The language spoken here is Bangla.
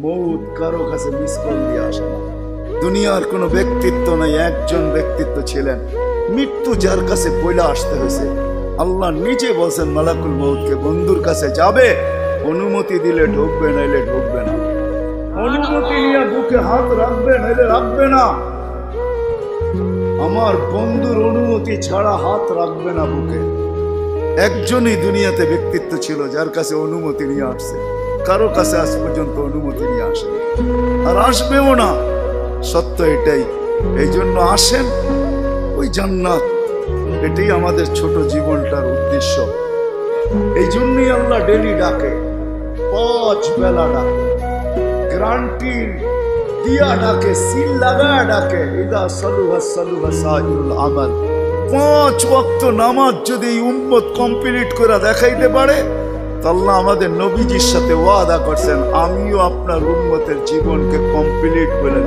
মৌত কারো কাছে মিস কল দিয়ে আসে না। দুনিয়ার কোনো ব্যক্তিত্ব নাই, একজন ব্যক্তিত্ব ছিলেন, মৃত্যু যার কাছে পয়লা আসতে হয়েছে। আল্লাহ নিজে বলছেন মালাকুল মৌতকে, বন্ধুর কাছে যাবে, অনুমতি দিলে ঢুকবে, নাইলে ঢুকবে না। অনুমতি নিয়ে বুকে হাত রাখবে, নাইলে রাখবে না। আমার বন্ধুর অনুমতি ছাড়া হাত রাখবে না বুকে। একজনই দুনিয়াতে ব্যক্তিত্ব ছিল যার কাছে অনুমতি নিয়ে আসছে, কারো কাছে আজ পর্যন্ত অনুমতি নিয়ে আসে আর আসবেও না। সত্য এটাই। এই জন্য আসেন, ওই জান্নাত, এটাই আমাদের ছোট জীবনটার উদ্দেশ্য। এই জন্যই আল্লাহ ডেলি ডাকে, 5 বেলা ডাকে, গ্যারান্টি দিয়া ডাকে, সিল লাগা ডাকে। ইদা সালুহা সালুহা সাইরুল আমাল। 5 ওয়াক্ত নামাজ যদি উম্মত কমপ্লিট করে দেখাইতে পারে, আল্লাহ আমাদের নবীজির সাথে ওয়াদা করছেন, আমিও আপনার উম্মতের জীবনকে কমপ্লিট করে